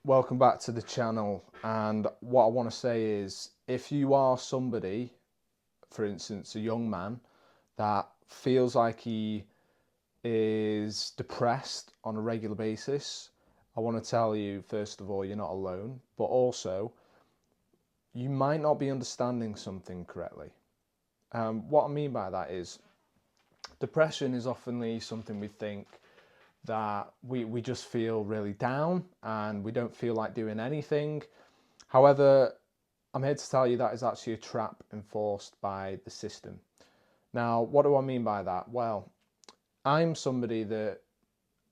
Welcome back to the channel, and what I want to say is, if you are somebody, for instance a young man, that feels like he is depressed on a regular basis, I want to tell you, first of all, you're not alone, but also you might not be understanding something correctly. What I mean by that is, depression is often something we think that we just feel really down and we don't feel like doing anything. However, I'm here to tell you that is actually a trap enforced by the system. Now, what do I mean by that? Well, I'm somebody that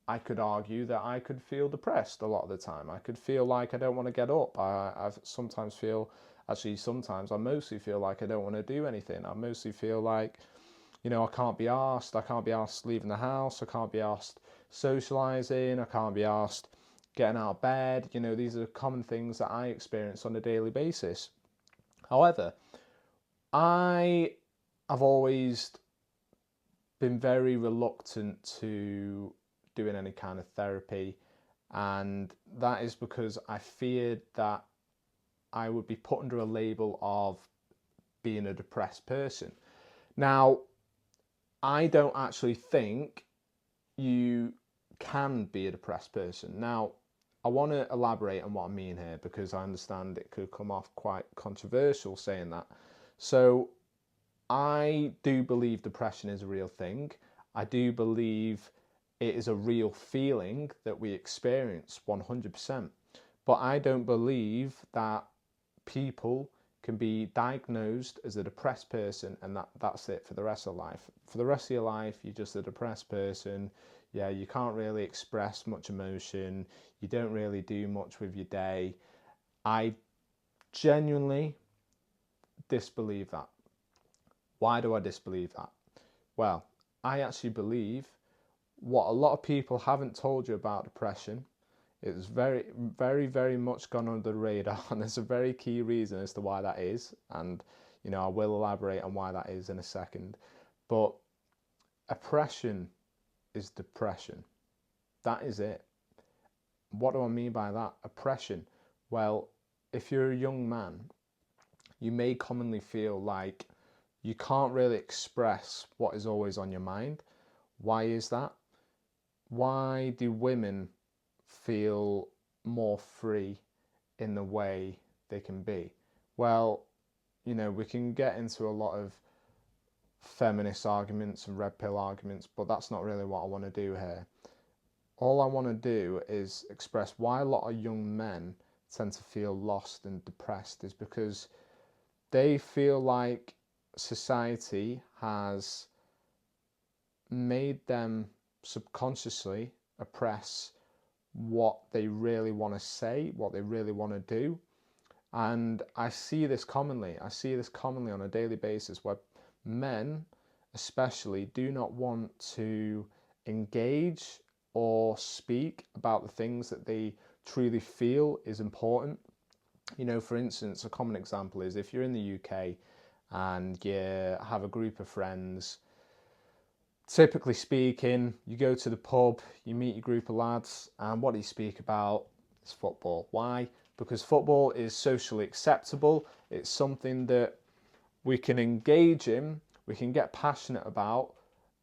I could argue that I could feel depressed a lot of the time. I could feel like I don't want to get up. I sometimes feel, sometimes I mostly feel like I don't want to do anything. I mostly feel like, I can't be asked. I can't be asked leaving the house. I can't be asked socializing. I can't be asked getting out of bed. These are common things that I experience on a daily basis. However, I have always been very reluctant to doing any kind of therapy, and that is because I feared that I would be put under a label of being a depressed person. Now, I don't actually think you can be a depressed person. Now, I want to elaborate on what I mean here, because I understand it could come off quite controversial saying that. So, I do believe depression is a real thing. I do believe it is a real feeling that we experience 100%. But I don't believe that people can be diagnosed as a depressed person and that's it for the rest of life. For the rest of your life, you're just a depressed person. Yeah, you can't really express much emotion. You don't really do much with your day. I genuinely disbelieve that. Why do I disbelieve that? Well, I actually believe what a lot of people haven't told you about depression. It's very, very, very much gone under the radar, and there's a very key reason as to why that is. And, I will elaborate on why that is in a second. But oppression is depression. That is it. What do I mean by that? Oppression. Well, if you're a young man, you may commonly feel like you can't really express what is always on your mind. Why is that? Why do women feel more free in the way they can be? Well, we can get into a lot of feminist arguments and red pill arguments, but that's not really what I want to do here. All I want to do is express why a lot of young men tend to feel lost and depressed is because they feel like society has made them subconsciously oppress what they really want to say, what they really want to do. And I see this commonly. I see this commonly on a daily basis where men, especially, do not want to engage or speak about the things that they truly feel is important. For instance, a common example is if you're in the UK and you have a group of friends. Typically speaking, you go to the pub, you meet your group of lads, and what do you speak about? It's football. Why? Because football is socially acceptable. It's something that we can engage in, we can get passionate about,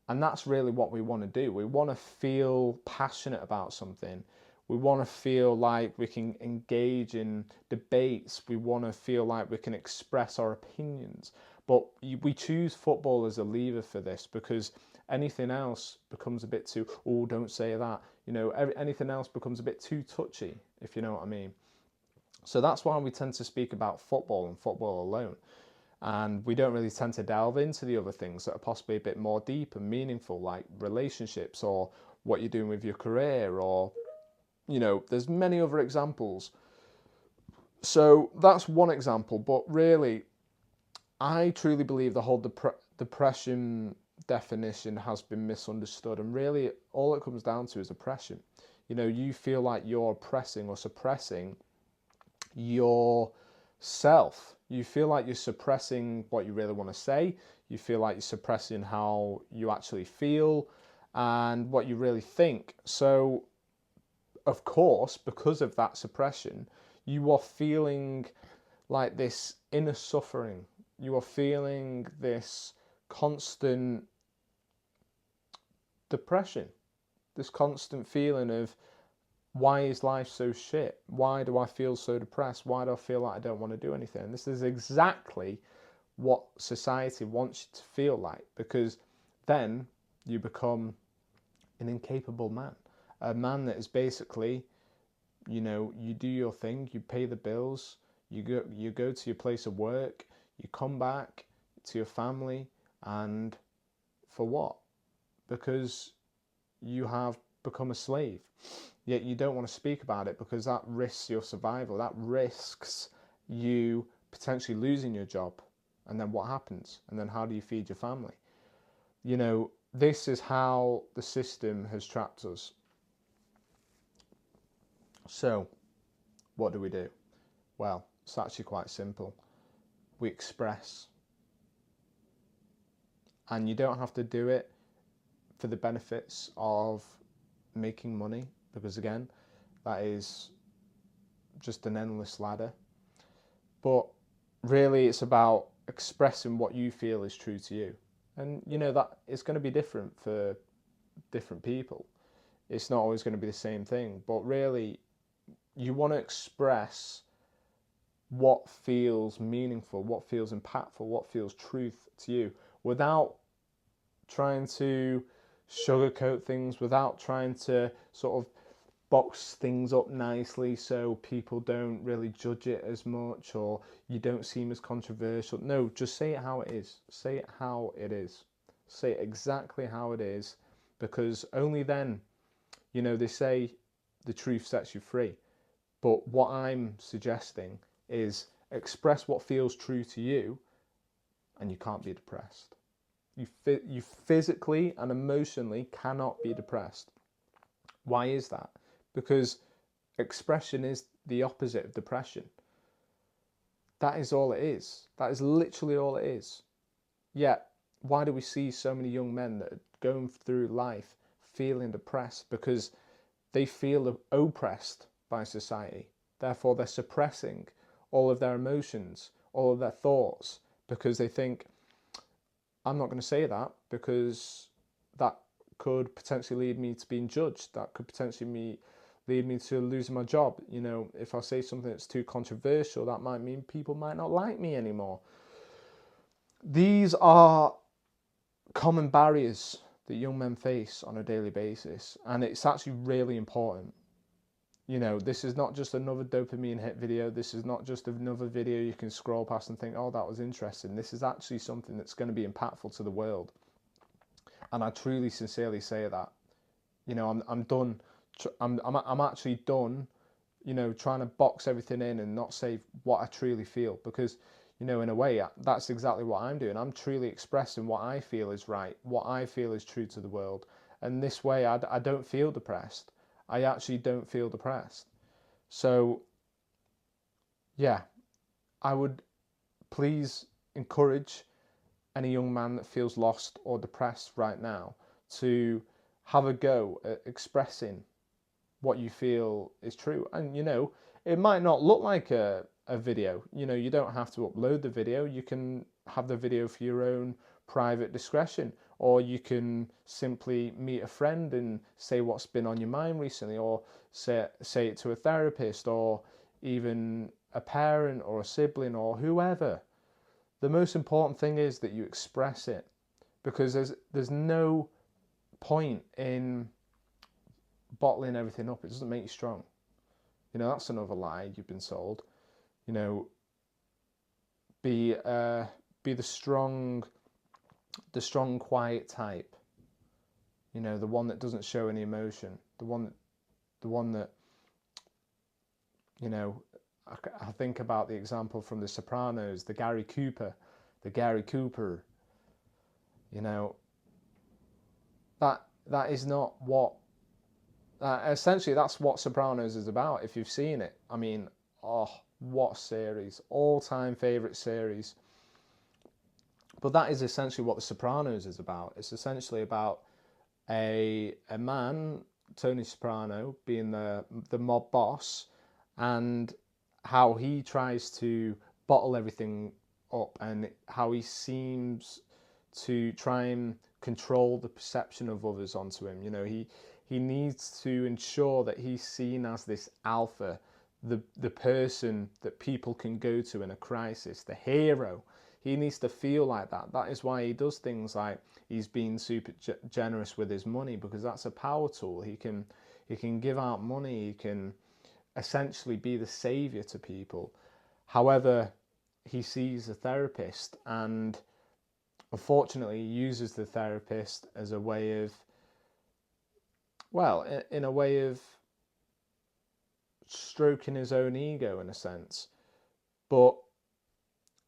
and that's really what we want to do. We want to feel passionate about something. We want to feel like we can engage in debates. We want to feel like we can express our opinions. But we choose football as a lever for this because anything else becomes a bit too, oh, don't say that. Anything else becomes a bit too touchy, if you know what I mean. So that's why we tend to speak about football and football alone. And we don't really tend to delve into the other things that are possibly a bit more deep and meaningful, like relationships or what you're doing with your career, or, there's many other examples. So that's one example, but really, I truly believe the whole depression definition has been misunderstood, and really all it comes down to is oppression. You feel like you're oppressing or suppressing yourself. You feel like you're suppressing what you really want to say. You feel like you're suppressing how you actually feel and what you really think. So of course, because of that suppression, you are feeling like this inner suffering. You are feeling this constant depression, this constant feeling of, why is life so shit? Why do I feel so depressed? Why do I feel like I don't want to do anything? And this is exactly what society wants you to feel like, because then you become an incapable man. A man that is basically, you do your thing, you pay the bills, you go to your place of work, you come back to your family, and for what? Because you have become a slave. Yet you don't want to speak about it because that risks your survival. That risks you potentially losing your job. And then what happens? And then how do you feed your family? This is how the system has trapped us. So, what do? Well, it's actually quite simple. We express. And you don't have to do it for the benefits of making money, because again, that is just an endless ladder. But really, it's about expressing what you feel is true to you. And that it's going to be different for different people. It's not always going to be the same thing. But really, you want to express what feels meaningful, what feels impactful, what feels truth to you, without trying to sugarcoat things, without trying to sort of box things up nicely so people don't really judge it as much, or you don't seem as controversial. No, just say it how it is. Say it how it is. Say it exactly how it is, because only then, they say the truth sets you free. But what I'm suggesting is express what feels true to you, and you can't be depressed. You physically and emotionally cannot be depressed. Why is that? Because expression is the opposite of depression. That is all it is. That is literally all it is. Yet, why do we see so many young men that are going through life feeling depressed? Because they feel oppressed by society. Therefore, they're suppressing all of their emotions, all of their thoughts, because they think, I'm not going to say that because that could potentially lead me to being judged. That could potentially lead me to losing my job. If I say something that's too controversial, that might mean people might not like me anymore. These are common barriers that young men face on a daily basis, and it's actually really important. This is not just another dopamine hit video. This is not just another video you can scroll past and think, oh, that was interesting. This is actually something that's going to be impactful to the world. And I truly, sincerely say that. I'm done. I'm actually done, trying to box everything in and not say what I truly feel, because, in a way, that's exactly what I'm doing. I'm truly expressing what I feel is right, what I feel is true to the world. And this way, I don't feel depressed. I actually don't feel depressed. So, yeah, I would please encourage any young man that feels lost or depressed right now to have a go at expressing what you feel is true. And, it might not look like a video. You don't have to upload the video. You can have the video for your own private discretion. Or you can simply meet a friend and say what's been on your mind recently, or say it to a therapist, or even a parent or a sibling or whoever. The most important thing is that you express it, because there's no point in bottling everything up. It doesn't make you strong. That's another lie you've been sold. Be the strong, quiet type. The one that doesn't show any emotion. The one that, I think about the example from The Sopranos, the Gary Cooper. That is not what. Essentially, that's what Sopranos is about. If you've seen it, I mean, oh, what series! All-time favorite series. But that is essentially what The Sopranos is about. It's essentially about a man Tony Soprano being the mob boss, and how he tries to bottle everything up, and how he seems to try and control the perception of others onto him. You know, he needs to ensure that he's seen as this alpha, the person that people can go to in a crisis, the hero. He needs to feel like that. That is why he does things like he's being super generous with his money, because that's a power tool. He can give out money. He can essentially be the savior to people. However, he sees a therapist, and unfortunately he uses the therapist as a way of, well, in a way of stroking his own ego in a sense. But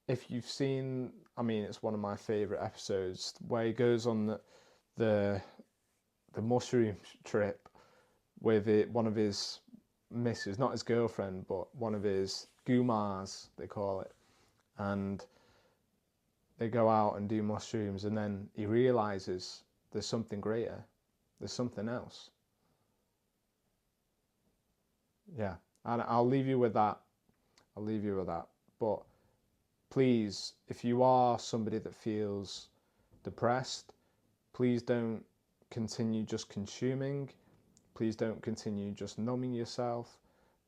if you've seen, I mean, it's one of my favourite episodes where he goes on the mushroom trip with one of his missus, not his girlfriend, but one of his gumars, they call it, and they go out and do mushrooms, and then he realises there's something greater, there's something else. Yeah, and I'll leave you with that. I'll leave you with that. But please, if you are somebody that feels depressed, please don't continue just consuming. Please don't continue just numbing yourself.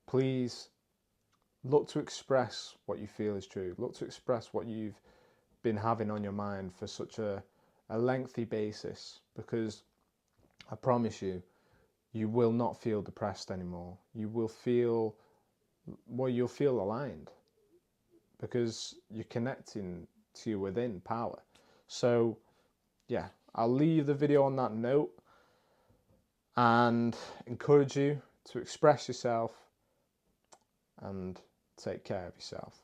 Please look to express what you feel is true. Look to express what you've been having on your mind for such a lengthy basis, because I promise you, you will not feel depressed anymore. You will feel, well, you'll feel aligned, because you're connecting to your within power. So yeah, I'll leave the video on that note and encourage you to express yourself and take care of yourself.